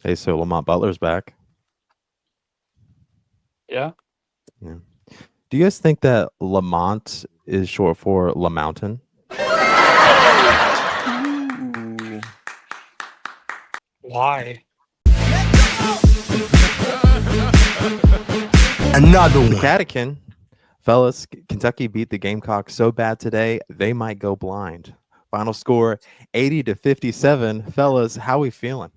Hey, so Lamont Butler's back. Yeah. Yeah. Do you guys think that Lamont is short for Lamountain? Ooh. Why? Another The one. Catechin, fellas, Kentucky beat the Gamecocks so bad today they might go blind. Final score 80-57. Fellas, how we feeling?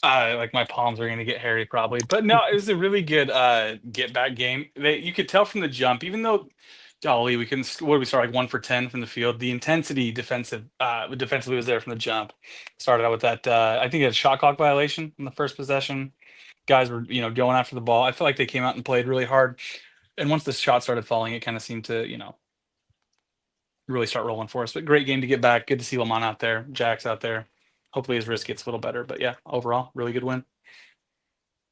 Like my palms are gonna get hairy probably, but no, it was a really good get back game. You could tell from the jump, even though, golly, we can what did we start like 1 for 10 from the field. The intensity defensively was there from the jump. Started out with that I think a shot clock violation in the first possession. Guys were going after the ball. I feel like they came out and played really hard, and once the shot started falling, it kind of seemed to really start rolling for us. But great game to get back. Good to see Lamont out there, Jack's out there. Hopefully his wrist gets a little better. But yeah, overall, really good win.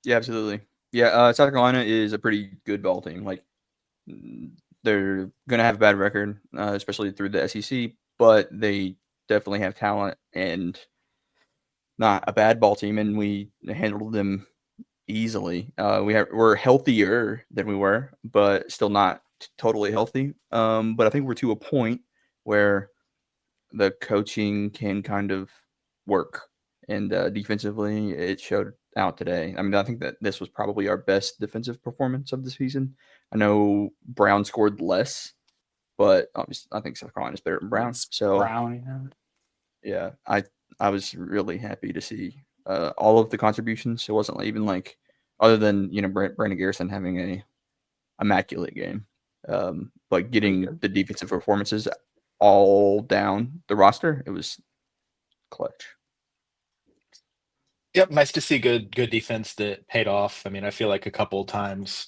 Yeah, absolutely. Yeah, South Carolina is a pretty good ball team. Like, they're gonna have a bad record, especially through the SEC, but they definitely have talent and not a bad ball team, and we handled them easily. We're healthier than we were, but still not totally healthy. But I think we're to a point where the coaching can kind of work, and defensively, it showed out today. I mean, I think that this was probably our best defensive performance of the season. I know Brown scored less, but obviously, I think South Carolina's better than Brown. It's So Brown. Yeah. yeah, I was really happy to see all of the contributions. It wasn't even like other than Brandon Garrison having a immaculate game, but Really getting good. the defensive performances all down the roster, it was clutch. Yep, nice to see good defense that paid off. I mean, I feel like a couple of times,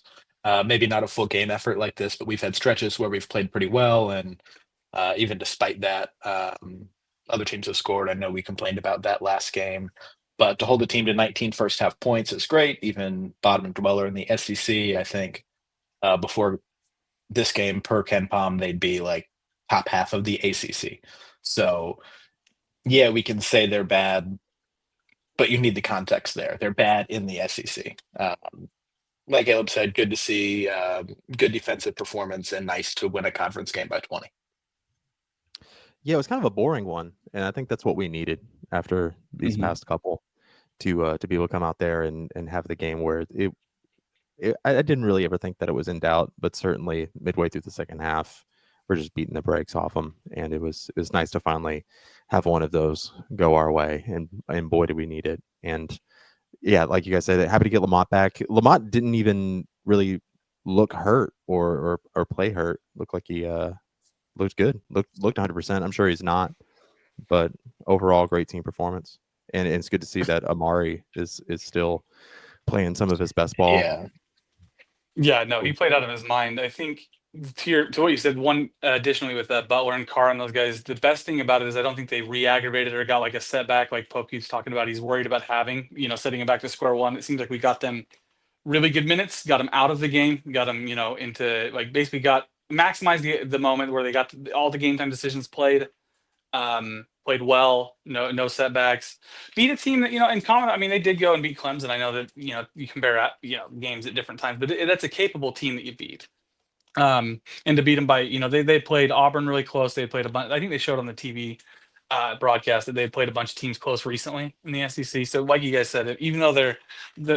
maybe not a full game effort like this, but we've had stretches where we've played pretty well, and even despite that, other teams have scored. I know we complained about that last game, but to hold the team to 19 first half points is great. Even bottom dweller in the SEC, I think before this game per Ken Palm, they'd be like top half of the ACC. So yeah, we can say they're bad, but you need the context there. They're bad in the SEC. Like Caleb said, good to see good defensive performance and nice to win a conference game by 20. Yeah, it was kind of a boring one, and I think that's what we needed after these Mm-hmm. past couple to be able to come out there and have the game where I didn't really ever think that it was in doubt, but certainly midway through the second half, we're just beating the brakes off them, and it was nice to finally have one of those go our way, and boy did we need it. And yeah, like you guys said, happy to get Lamont back. Lamont didn't even really look hurt or play hurt. Looked like he looked good. Looked 100%. I'm sure he's not, but overall, great team performance. And it's good to see that Amari is still playing some of his best ball. Yeah. Yeah, no, he played out of his mind. I think to what you said, one additionally with Butler and Carr and those guys, the best thing about it is I don't think they re-aggravated or got like a setback like Pope keeps talking about. He's worried about having, setting him back to square one. It seems like we got them really good minutes, got them out of the game, got them, into like basically got maximized the moment where they got all the game time decisions played. Played well, no setbacks. Beat a team that in common. I mean, they did go and beat Clemson. I know that you compare games at different times, but that's a capable team that you beat. And to beat them by they played Auburn really close. They played a bunch. I think they showed on the TV broadcast that they played a bunch of teams close recently in the SEC. So like you guys said, even though they're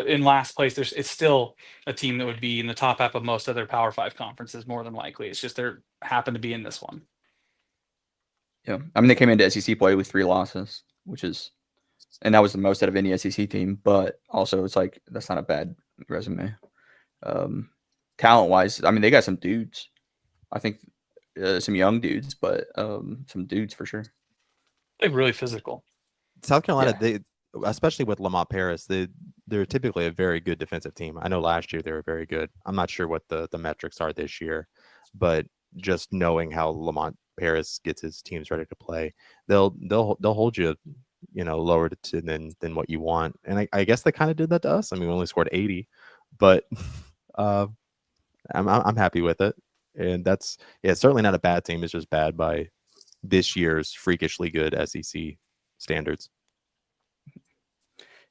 in last place, it's still a team that would be in the top half of most other Power Five conferences more than likely. It's just they're happen to be in this one. Yeah, I mean they came into SEC play with 3 losses, and that was the most out of any SEC team. But also, it's like that's not a bad resume. Um, Talent wise, I mean they got some dudes. I think some young dudes, but some dudes for sure. They're really physical. South Carolina, Yeah. they especially with Lamont Paris, they're typically a very good defensive team. I know last year they were very good. I'm not sure what the metrics are this year, but just knowing how Lamont Paris gets his teams ready to play, they'll hold you, lower than what you want. And I guess they kind of did that to us. I mean, we only scored 80, but uh, I'm happy with it. And that's it's certainly not a bad team. It's just bad by this year's freakishly good SEC standards.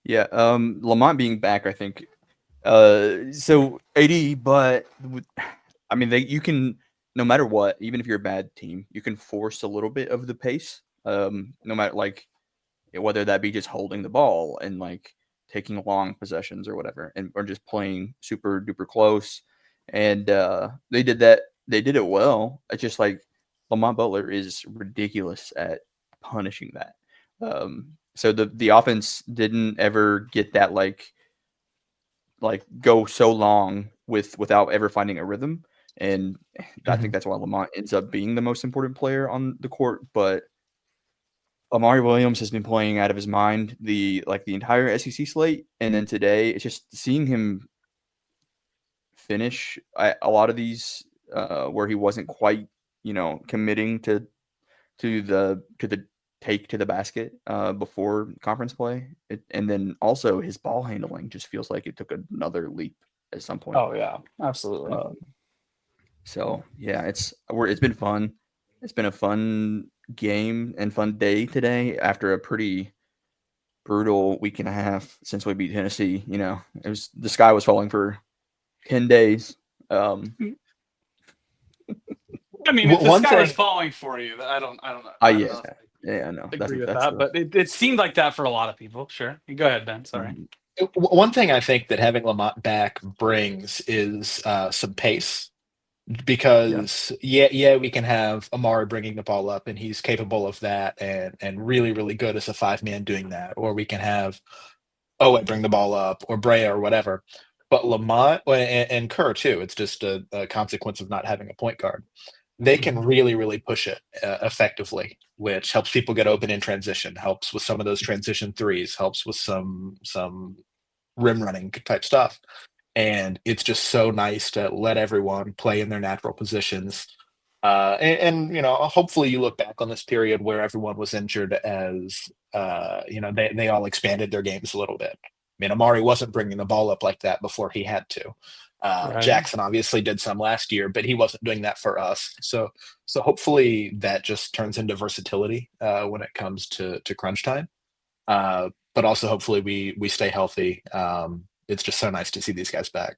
Yeah, Lamont being back, I think. So AD, but I mean, you can, no matter what, even if you're a bad team, you can force a little bit of the pace. No matter like whether that be just holding the ball and like taking long possessions or whatever, and or just playing super duper close. And they did that. They did it well. It's just like Lamont Butler is ridiculous at punishing that. So the offense didn't ever get that like go so long without ever finding a rhythm. And I think that's why Lamont ends up being the most important player on the court. But Amari Williams has been playing out of his mind the entire SEC slate, and then today it's just seeing him finish a lot of these where he wasn't quite committing to the take to the basket before conference play, and then also his ball handling just feels like it took another leap at some point. Oh yeah, absolutely. So yeah, it's been fun. It's been a fun game and fun day today after a pretty brutal week and a half since we beat Tennessee. The sky was falling for 10 days. I mean, if the One sky was thing- falling for you, I don't know. I don't know if Yeah, I know. I agree with that, but it seemed like that for a lot of people. Sure, you go ahead, Ben. Sorry. One thing I think that having Lamont back brings is some pace. Because we can have Amari bringing the ball up, and he's capable of that, and really, really good as a 5-man doing that. Or we can have Owe bring the ball up, or Brea, or whatever. But Lamont and Kerr too. It's just a consequence of not having a point guard. They can really, really push it effectively, which helps people get open in transition, helps with some of those transition threes, helps with some rim running type stuff. And it's just so nice to let everyone play in their natural positions. And hopefully you look back on this period where everyone was injured as, they all expanded their games a little bit. I mean, Amari wasn't bringing the ball up like that before he had to. Right. Jackson obviously did some last year, but he wasn't doing that for us. So hopefully that just turns into versatility when it comes to crunch time. But also hopefully we stay healthy. It's just so nice to see these guys back.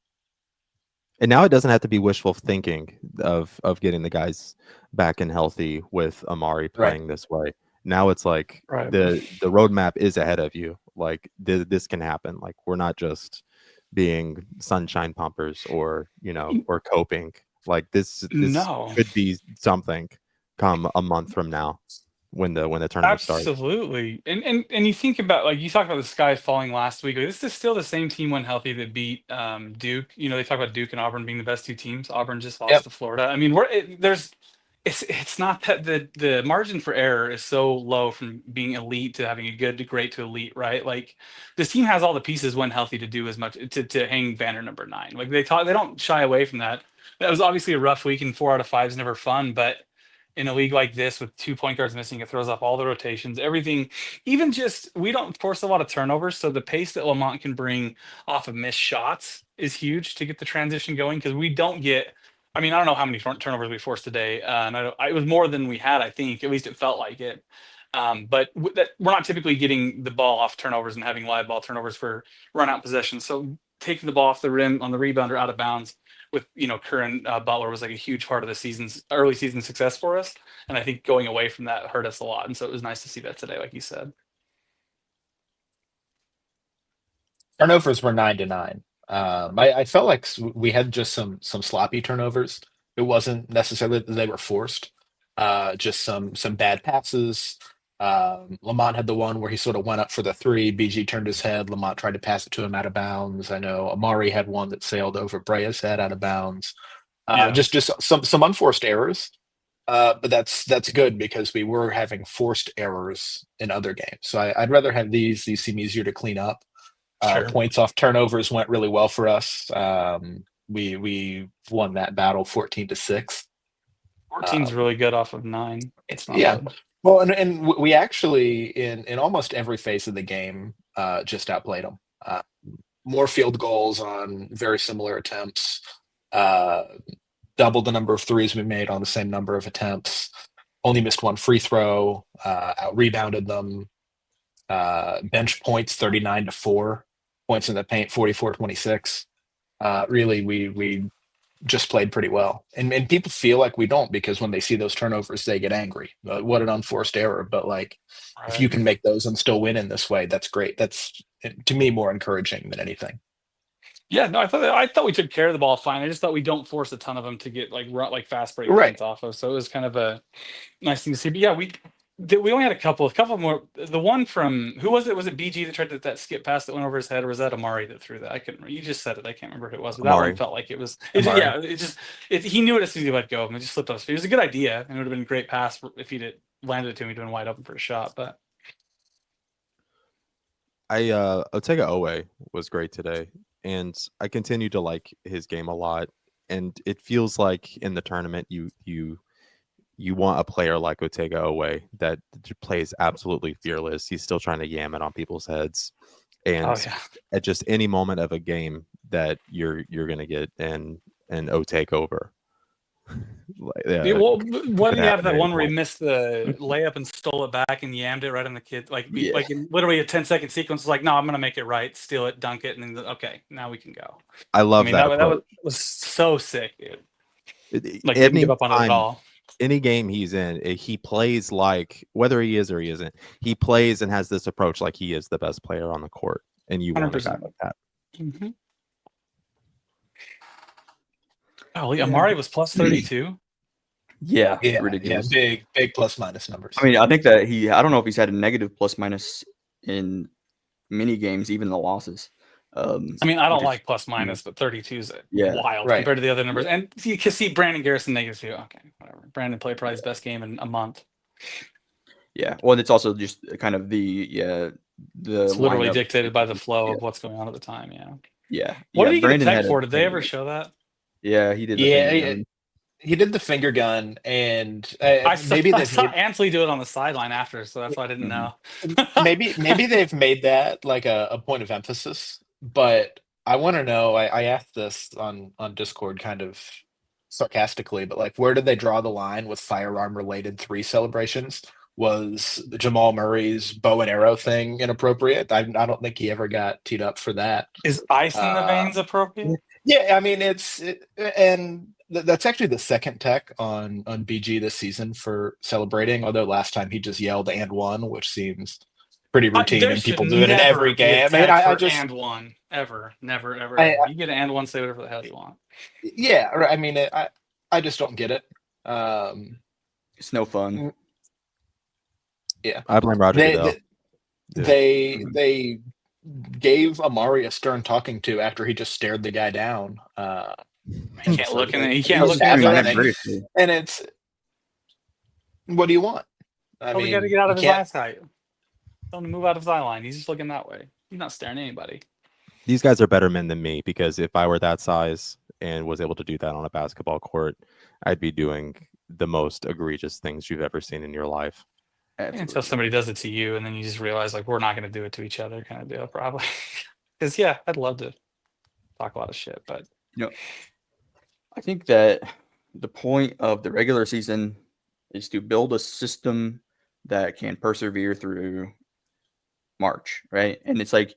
And now it doesn't have to be wishful thinking of getting the guys back and healthy with Amari playing this way. Now it's like the roadmap is ahead of you. Like this can happen. Like we're not just being sunshine pumpers or or coping. Like this could be something come a month from now when the tournament starts. Absolutely. And you think about, like, you talked about the sky falling last week. Like, this is still the same team when healthy that beat Duke. They talk about Duke and Auburn being the best two teams. Auburn just lost to Florida. I mean, it's not that the margin for error is so low from being elite to having a good to great to elite, right? Like this team has all the pieces when healthy to do as much to hang banner number 9. Like they don't shy away from that. That was obviously a rough week, and 4 out of 5 is never fun, but in a league like this with 2 point guards missing, it throws off all the rotations, everything. Even just, we don't force a lot of turnovers, so the pace that Lamont can bring off of missed shots is huge to get the transition going, because we don't get, I mean, I don't know how many turnovers we forced today, and it was more than we had, I think. At least it felt like it. But we're not typically getting the ball off turnovers and having live ball turnovers for run out possessions. So taking the ball off the rim on the rebound or out of bounds with Kerr and Butler was like a huge part of the early season success for us. And I think going away from that hurt us a lot. And so it was nice to see that today, like you said. Turnovers were 9-9. I felt like we had just some sloppy turnovers. It wasn't necessarily that they were forced. Just some bad passes. Lamont had the one where he sort of went up for the 3. BG turned his head. Lamont tried to pass it to him out of bounds. I know Amari had one that sailed over Brea's head out of bounds. Just some unforced errors. But that's good, because we were having forced errors in other games. So I'd rather have these seem easier to clean up. Sure. Points off turnovers went really well for us. We won that battle 14-6. 14's really good off of 9. It's not Yeah. bad. Well, and we actually in almost every phase of the game just outplayed them. More field goals on very similar attempts. Double the number of threes we made on the same number of attempts. Only missed 1 free throw. Out rebounded them. Bench points 39-4, points in the paint 44-26. Really, we just played pretty well, and people feel like we don't, because when they see those turnovers, they get angry. What an unforced error! But like, if you can make those and still win in this way, that's great. That's, to me, more encouraging than anything. Yeah, no, I thought we took care of the ball fine. I just thought we don't force a ton of them to get like fast break points off of. So it was kind of a nice thing to see. But yeah, we only had a couple more. The one from, who was it? Was it BG that tried that skip pass that went over his head, or was that Amari that threw that? I couldn't remember. You just said it. I can't remember who it was. But that Amari. one felt like it was. Amari. He knew it as soon as he let go, and it just slipped off his feet. It was a good idea, and it would have been a great pass if he'd landed it to him. He'd been wide open for a shot. But Otega Owe was great today, and I continue to like his game a lot. And it feels like in the tournament, you want a player like Otega Owe that plays absolutely fearless. He's still trying to yam it on people's heads, and at just any moment of a game that you're going to get an O takeover. What do you have that one where he missed the layup and stole it back and yammed it right on the kid? Like in literally a 10-second sequence. Like, no, I'm going to make it right, steal it, dunk it, and then okay, now we can go. I love that. That was so sick, dude. Like, didn't give up on it at all. Any game he's in, he plays like, whether he is or he isn't, he plays and has this approach like he is the best player on the court, and you 100%. Want a guy like that. Mm-hmm. Oh, Amari was plus 32. Yeah, ridiculous. Yeah, big plus minus numbers. I mean, I think that I don't know if he's had a negative plus minus in many games, even the losses. I mean, I don't like plus minus, but 32 is wild compared to the other numbers. And you can see Brandon Garrison negative too. Okay, whatever. Brandon played probably his best game in a month. Yeah, well, it's also just kind of it's literally dictated by the flow of what's going on at the time. Yeah. What did he get a tech for? Did they ever show that? Yeah, he did. He did the finger gun, and I saw Ansley do it on the sideline after, so that's why I didn't know. maybe they've made that like a point of emphasis, but I want to know. I asked this on Discord, kind of sarcastically, but like, where did they draw the line with firearm-related 3 celebrations? Was Jamal Murray's bow and arrow thing inappropriate? I don't think he ever got teed up for that. Is ice in the veins appropriate? Yeah, I mean, and that's actually the second tech on BG this season for celebrating. Although last time he just yelled "and one," which seems pretty routine, and people do it in every game. I just "and one" ever, never, ever. You get an "and one," say whatever the hell you want. Yeah, I mean, I just don't get it. It's no fun. Yeah, I blame Roger. They gave Amari a stern talking to after he just stared the guy down. He can't look in. He can't look at anything. And it's, what do you want? I mean, we got to get out of his last height. Tell him to move out of his eye line. He's just looking that way. He's not staring at anybody. These guys are better men than me, because if I were that size and was able to do that on a basketball court, I'd be doing the most egregious things you've ever seen in your life. Until somebody does it to you, and then you just realize, like, we're not going to do it to each other, kind of deal, probably. Because I'd love to talk a lot of shit, but I think that the point of the regular season is to build a system that can persevere through March, right? And it's like,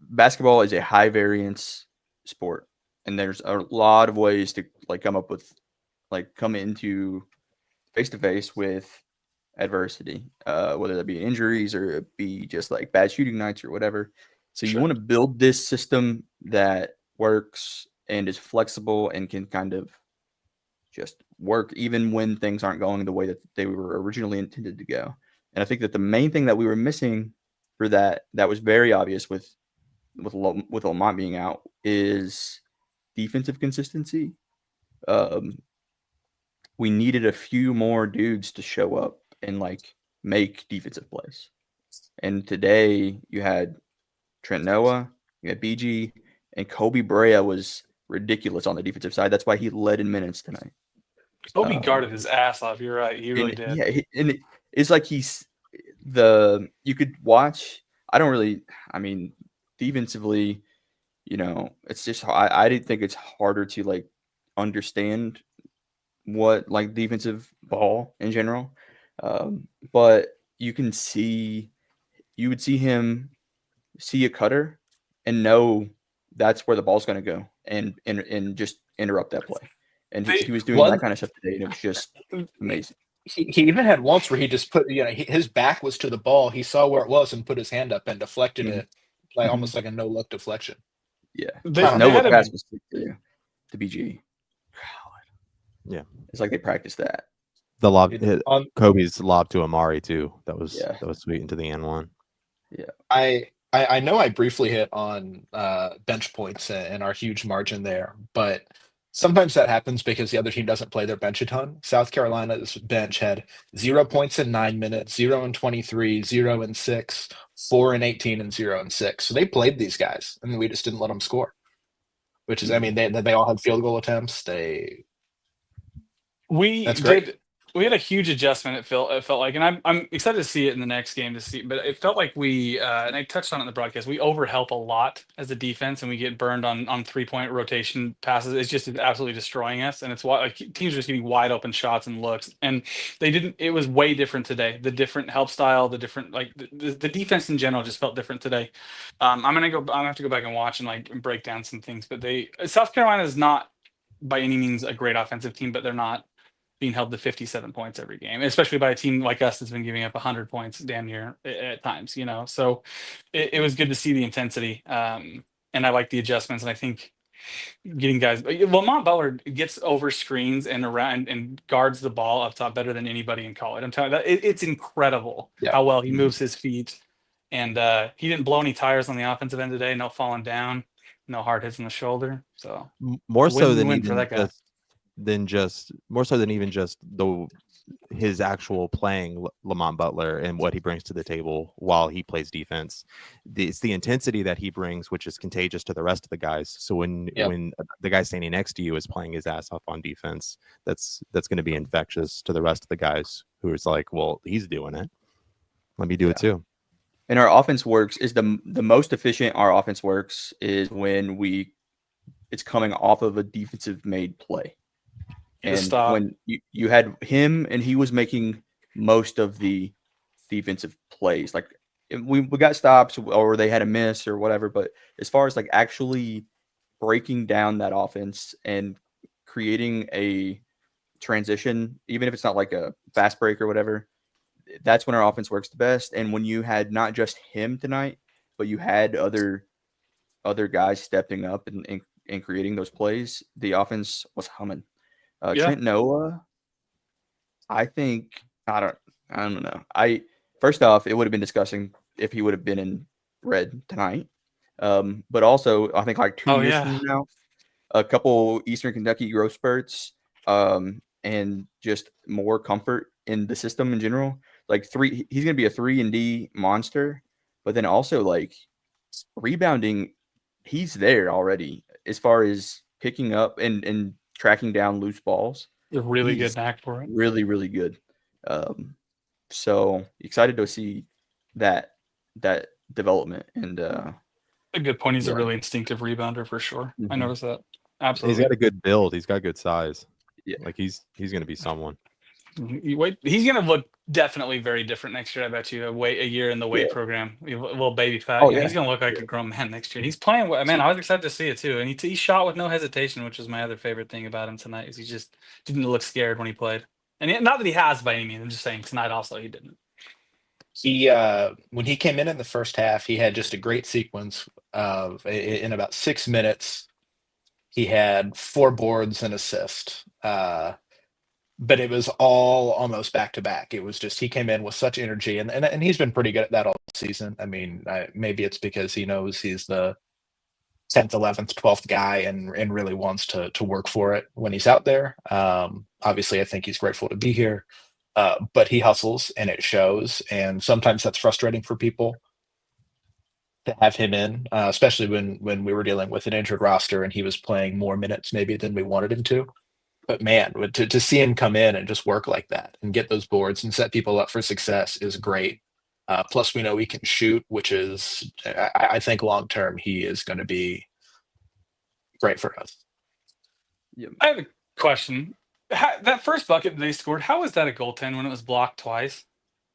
basketball is a high variance sport, and there's a lot of ways to like come into face to face with adversity, whether that be injuries or it be just like bad shooting nights or whatever. So you want to build this system that works and is flexible and can kind of just work even when things aren't going the way that they were originally intended to go. And I think that the main thing that we were missing for that was very obvious with Lamont being out, is defensive consistency. We needed a few more dudes to show up and like make defensive plays. And today you had Trent Noah, you had BG, and Kobe Brea was ridiculous on the defensive side. That's why he led in minutes tonight. Kobe guarded his ass off. You're right. He really did. Yeah, it's like you could watch. I mean, defensively, it's just, I didn't think it's harder to like understand what like defensive ball in general. But you can see you would see him see a cutter and know that's where the ball's going to go and just interrupt that play. And he was doing that kind of stuff today, and it was just amazing. He even had once where he just put, his back was to the ball. He saw where it was and put his hand up and deflected it, like almost like a no look deflection. Yeah, They no had look a- pass was to BG. Yeah. It's like they practiced that. The lob, On- Kobe's lob to Amari too. That was Yeah. sweet into the end one. I know I briefly hit on bench points and our huge margin there, but sometimes that happens because the other team doesn't play their bench a ton. South Carolina's bench had 0 points in 9 minutes, 0 in 23, 0 in 6, 4 in 18, and 0 in 6. So they played these guys, and we just didn't let them score. Which is, I mean, they all had field goal attempts. That's great. We had a huge adjustment. It felt like, and I'm excited to see it in the next game to see. But it felt like we and I touched on it in the broadcast. We overhelp a lot as a defense, and we get burned on 3-point rotation passes. It's absolutely destroying us, and it's why like teams are just getting wide open shots and looks. And they didn't. It was way different today. The different help style, the different like the defense in general just felt different today. I'm gonna have to go back and watch and like break down some things. But South Carolina is not by any means a great offensive team, but they're not being held to 57 points every game, especially by a team like us that's been giving up 100 points damn near at times, So it was good to see the intensity, and I like the adjustments. And I think getting guys, Lamont Butler gets over screens and around and guards the ball up top better than anybody in college. I'm telling you that it's incredible how well he moves his feet, and he didn't blow any tires on the offensive end today. No falling down, no hard hits in the shoulder. So More so than win-win for that guy. more so than even just his actual playing Lamont Butler and what he brings to the table while he plays defense. It's the intensity that he brings, which is contagious to the rest of the guys. So when the guy standing next to you is playing his ass off on defense, that's going to be infectious to the rest of the guys who is like, well, he's doing it. Let me do it too. And our offense works is the most efficient our offense works is when it's coming off of a defensive made play. And when you had him and he was making most of the defensive plays, like we got stops or they had a miss or whatever. But as far as like actually breaking down that offense and creating a transition, even if it's not like a fast break or whatever, that's when our offense works the best. And when you had not just him tonight, but you had other guys stepping up and creating those plays, the offense was humming. Trent Noah, I think I don't know. First off, it would have been disgusting if he would have been in red tonight. But also, I think like 2 years from now, a couple Eastern Kentucky growth spurts, and just more comfort in the system in general. Like he's gonna be a 3-and-D monster, but then also like rebounding, he's there already as far as picking up and tracking down loose balls. A really good knack for it. Really, really good. So excited to see that development. And a good point. He's a really instinctive rebounder for sure. I noticed that. Absolutely. He's got a good build. He's got good size. Yeah. Like he's going to be someone. He's going to look definitely very different next year. I bet you a year in the weight program, a little baby fat. He's going to look like a grown man next year. He's playing. Man, I was excited to see it too. And he shot with no hesitation, which was my other favorite thing about him tonight. Is he just didn't look scared when he played. And not that he has by any means. I'm just saying tonight also he didn't. He when he came in the first half, he had just a great sequence of in about 6 minutes. He had 4 boards and assist. But it was all almost back to back. It was just he came in with such energy, and he's been pretty good at that all season. I mean, maybe it's because he knows he's the 10th, 11th, 12th guy, and really wants to work for it when he's out there. Obviously, I think he's grateful to be here, but he hustles, and it shows. And sometimes that's frustrating for people to have him in, especially when we were dealing with an injured roster and he was playing more minutes maybe than we wanted him to. But man, to see him come in and just work like that and get those boards and set people up for success is great. Plus, we know he can shoot, which is, I think long term, he is going to be great for us. Yep. I have a question. That first bucket they scored, how was that a goaltend when it was blocked twice?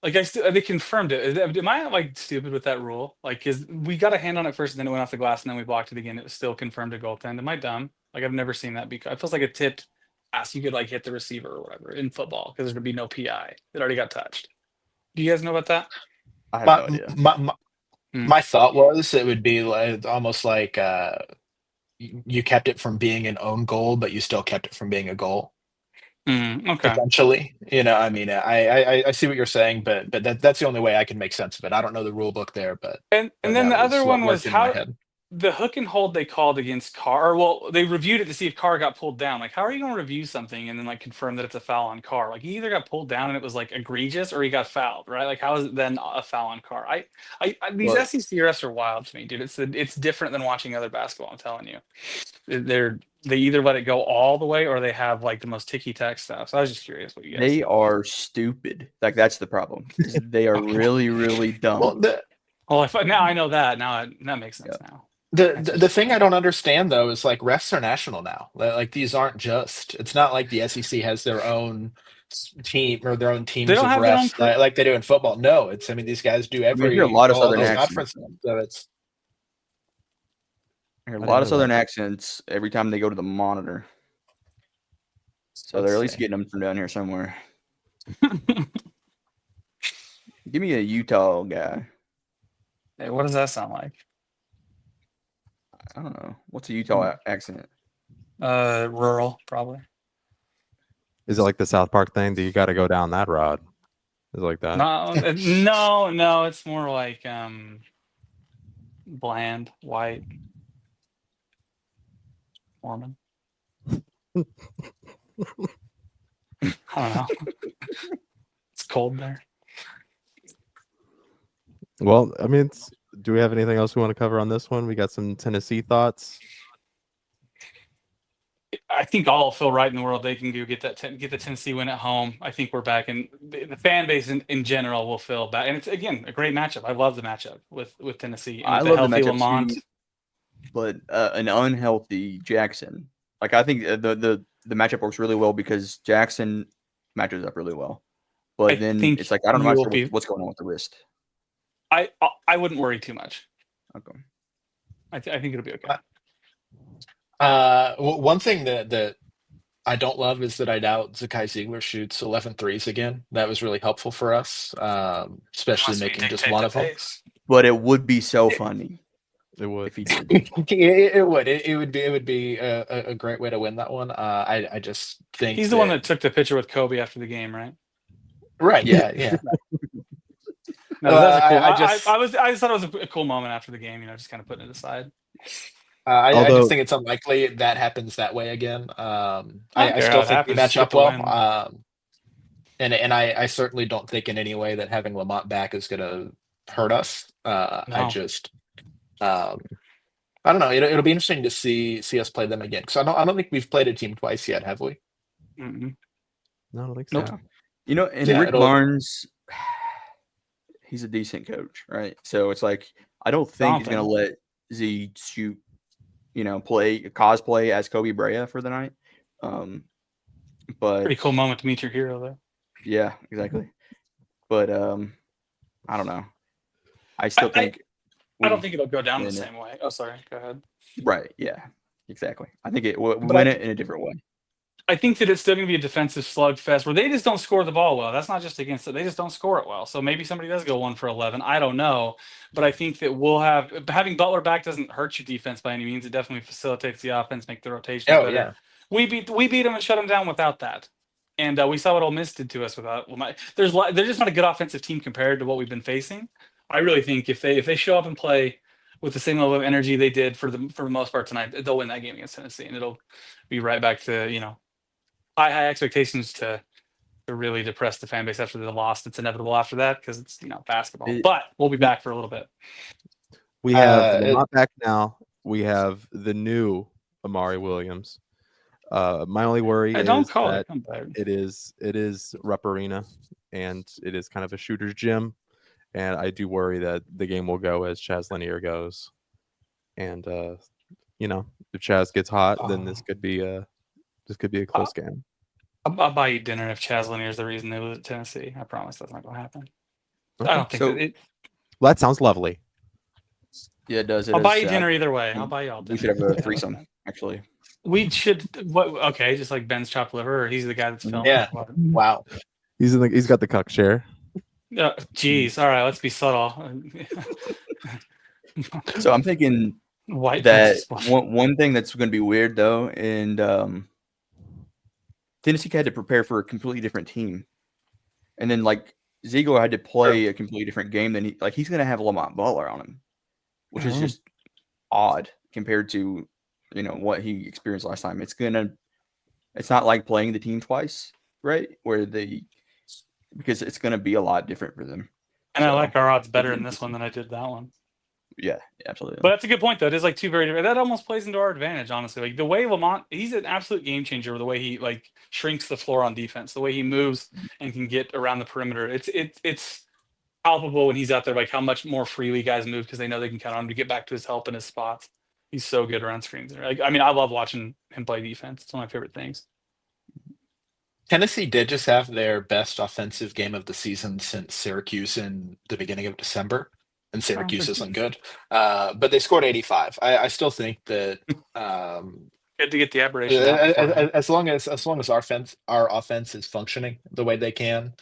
Like they confirmed it. Am I like stupid with that rule? Like, cause we got a hand on it first, and then it went off the glass, and then we blocked it again. It was still confirmed a goaltend. Am I dumb? Like, I've never seen that. Because it feels like a tipped pass. You could like hit the receiver or whatever in football because there's gonna be no PI. It already got touched. Do you guys know about that? I have no My, idea. my thought was it would be like almost like you kept it from being an own goal, but you still kept it from being a goal. Okay. Potentially, I mean, I see what you're saying, but that's the only way I can make sense of it. I don't know the rule book there, but And then that the was other what one was worked in my how head. the hook and hold they called against Carr. Or, well, they reviewed it to see if Carr got pulled down. Like, how are you going to review something and then like confirm that it's a foul on Carr? Like, he either got pulled down and it was like egregious, or he got fouled, right? Like, how is it then a foul on Carr? These Well, SEC refs are wild to me, dude. It's different than watching other basketball. I'm telling you, they either let it go all the way or they have like the most ticky tack stuff. So I was just curious what you guys. they think. are stupid. Like that's the problem. Is they are Okay. really, really dumb. Well, Now I know that. Now that makes sense. Yeah. Now. the thing I don't understand though is like refs are national now. Like these aren't just. It's not like the SEC has their own team or their own teams They don't of have their own refs crew. like they do in football. No, it's. I mean, these guys do I hear a lot of all Southern these accents. conferences. So it's. I hear a I lot didn't of know Southern that. accents every time they go to the monitor. So they're at least getting them from down here somewhere. Give me a Utah guy. Hey, what does that sound like? I don't know. What's a Utah accent? Rural, probably. Is it like the South Park thing? Do you got to go down that road? Is it like that? No, it's more like bland, white, Mormon. I don't know. It's cold there. Well, I mean, do we have anything else we want to cover on this one? We got some Tennessee thoughts. I think all feel right in the world. They can go get the Tennessee win at home. I think we're back, and the fan base in general will feel back. And it's again a great matchup. I love the matchup with Tennessee and I with the love the healthy matchup Lamont. too, but an unhealthy Jackson. Like I think the matchup works really well because Jackson matches up really well. But I then think it's like I'm not you'll sure be- what's going on with the wrist. I wouldn't worry too much. Okay. I think it'll be okay. One thing that I don't love is that I doubt Zakai Ziegler shoots 11 threes again. That was really helpful for us, especially making just one of them. But it would be so funny It would. if he did. It would. It would be a great way to win that one. I just think He's the one that took the picture with Kobe after the game, right? Right. Yeah. No, that's cool. I just thought it was a cool moment after the game. Just kind of putting it aside. I just think it's unlikely that happens that way again. I still think we match up well. And I certainly don't think in any way that having Lamont back is going to hurt us. No. I don't know. It'll be interesting to see us play them again because I don't think we've played a team twice yet, have we? Mm-mm. No, I don't think so. Nope. And Rick Barnes, he's a decent coach, right? So it's like I don't think he's going to let Z shoot, cosplay as Kobe Bryant for the night. But pretty cool moment to meet your hero, though. Yeah, exactly. But I don't know. I still think I don't think it'll go down the same way. Oh, sorry. Go ahead. Right. Yeah. Exactly. I think it will win it in a different way. I think that it's still going to be a defensive slugfest where they just don't score the ball well. That's not just against it. They just don't score it well. So maybe somebody does go 1 for 11. I don't know. But I think that having Butler back doesn't hurt your defense by any means. It definitely facilitates the offense, make the rotations better. Yeah. We beat them and shut them down without that. And we saw what Ole Miss did to us without. They're just not a good offensive team compared to what we've been facing. I really think if they show up and play with the same level of energy they did for the most part tonight, they'll win that game against Tennessee, and it'll be right back to high expectations to really depress the fan base after the loss. It's inevitable after that because it's basketball. But we'll be back for a little bit. We have Lamont back now. We have the new Amari Williams. My only worry is that it is Rupp Arena, and it is kind of a shooter's gym, and I do worry that the game will go as Chaz Lanier goes, and if Chaz gets hot, then this could be a close game. I'll buy you dinner if Chaz Lanier is the reason they lose at Tennessee. I promise that's not going to happen. I don't think So- it. Well, that sounds lovely. Yeah, it does. It I'll buy you is, dinner either way. I'll buy you all dinner. We should have a threesome, actually. We should. What? Okay, just like Ben's chopped liver, or he's the guy that's filming. Yeah. Wow. He's got the cuck chair. Geez. All right. Let's be subtle. So I'm thinking White that Princess. one thing that's going to be weird, though, and Tennessee had to prepare for a completely different team. And then, like, Ziegler had to play a completely different game than he's going to have Lamont Butler on him, which is just odd compared to, what he experienced last time. It's not like playing the team twice, right? Because it's going to be a lot different for them. And I like our odds better in this one than I did that one. Yeah, absolutely. But that's a good point, though. It is like two very different. That almost plays into our advantage, honestly. Like the way Lamont, he's an absolute game changer. The way he like shrinks the floor on defense, the way he moves and can get around the perimeter. It's palpable when he's out there, like how much more freely guys move because they know they can count on him to get back to his help and his spots. He's so good around screens. Like, I mean, I love watching him play defense. It's one of my favorite things. Tennessee did just have their best offensive game of the season since Syracuse in the beginning of December, and Syracuse isn't good. But they scored 85. I still think that Good to get the aberration out. as long as our offense is functioning the way they can,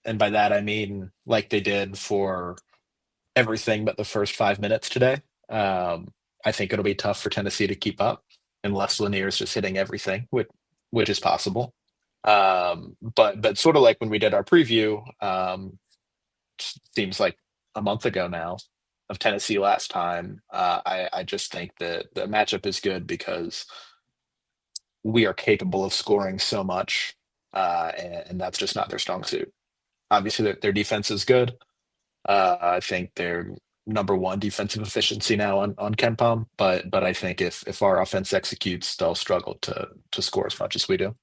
and by that I mean like they did for everything but the first 5 minutes today. I think it'll be tough for Tennessee to keep up unless Lanier is just hitting everything, which is possible. But sort of like when we did our preview, seems like a month ago now of Tennessee last time. I just think that the matchup is good because we are capable of scoring so much, and that's just not their strong suit. Obviously, their defense is good. I think they're number one defensive efficiency now on KenPom, but I think if our offense executes, they'll struggle to score as much as we do.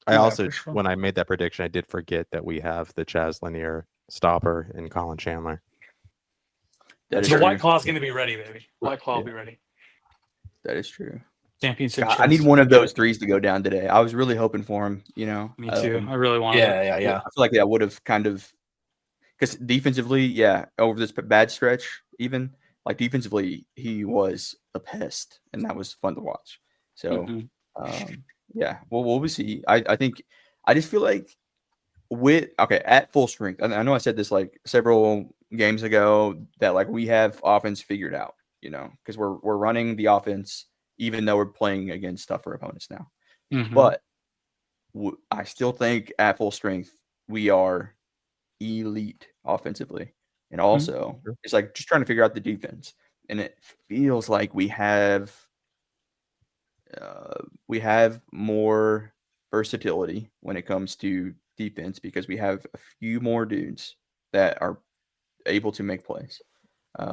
I Yeah, also, for sure. when I made that prediction, I did forget that we have the Chaz Lanier stopper and Colin Chandler. That is The true. White Claw's going to be ready, baby. White Claw will be ready. That is true. Championship. God, I need chest. one of those threes to go down today. I was really hoping for him, Me too. I really wanted it. I feel like that would have kind of, because defensively, over this bad stretch, even like defensively, he was a pest, and that was fun to watch. So, well, we'll see. I think I just feel like at full strength. I know I said this like several games ago that like we have offense figured out, because we're running the offense even though we're playing against tougher opponents now. But I still think at full strength we are elite offensively, and also it's like just trying to figure out the defense, and it feels like we have more versatility when it comes to defense because we have a few more dudes that are able to make plays. I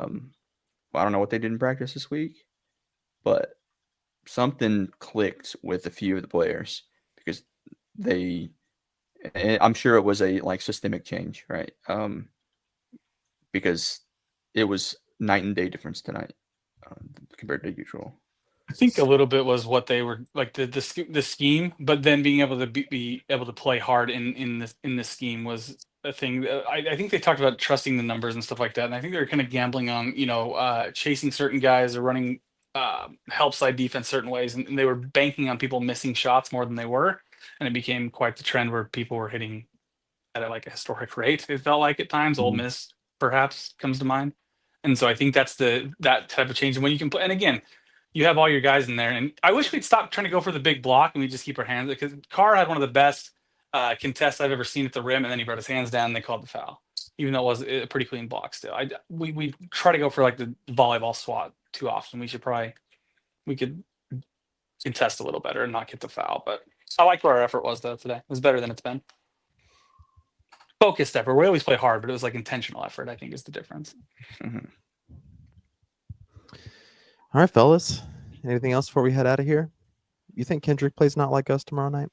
don't know what they did in practice this week, but something clicked with a few of the players because I'm sure it was a like systemic change, right? Because it was night and day difference tonight compared to usual. I think a little bit was what they were like the scheme, but then being able to be able to play hard in this scheme was a thing. I think they talked about trusting the numbers and stuff like that, and I think they were kind of gambling on chasing certain guys or running help side defense certain ways, and they were banking on people missing shots more than they were, and it became quite the trend where people were hitting at a historic rate. It felt like at times. Ole Miss perhaps comes to mind, and so I think that's that type of change. And when you can play, and again, you have all your guys in there, and I wish we'd stop trying to go for the big block and we just keep our hands, because Carr had one of the best contests I've ever seen at the rim, and then he brought his hands down and they called the foul, even though it was a pretty clean block still. We try to go for like the volleyball swat too often. We could contest a little better and not get the foul, but I like where our effort was though today. It was better than it's been. Focused effort. We always play hard, but it was like intentional effort, I think, is the difference. All right, fellas. Anything else before we head out of here? You think Kendrick plays Not Like Us tomorrow night?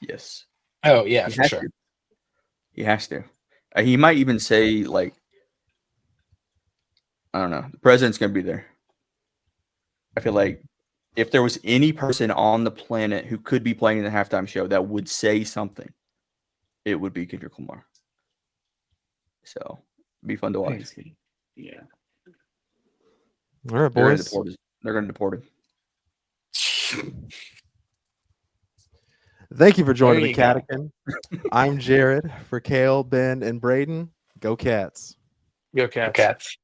Yes. Oh, yeah, He for has sure. to. He has to. He might even say, like, I don't know, the president's going to be there. I feel like if there was any person on the planet who could be playing in the halftime show that would say something, it would be Kendrick Lamar. So be fun to I think watch. it's good. Yeah. All right, They're gonna boys. deport us. They're gonna deport him. Thank you for joining There the you go. Catechin. I'm Jared. For Kale, Ben, and Braden, go Cats. Go Go Cats. Cats.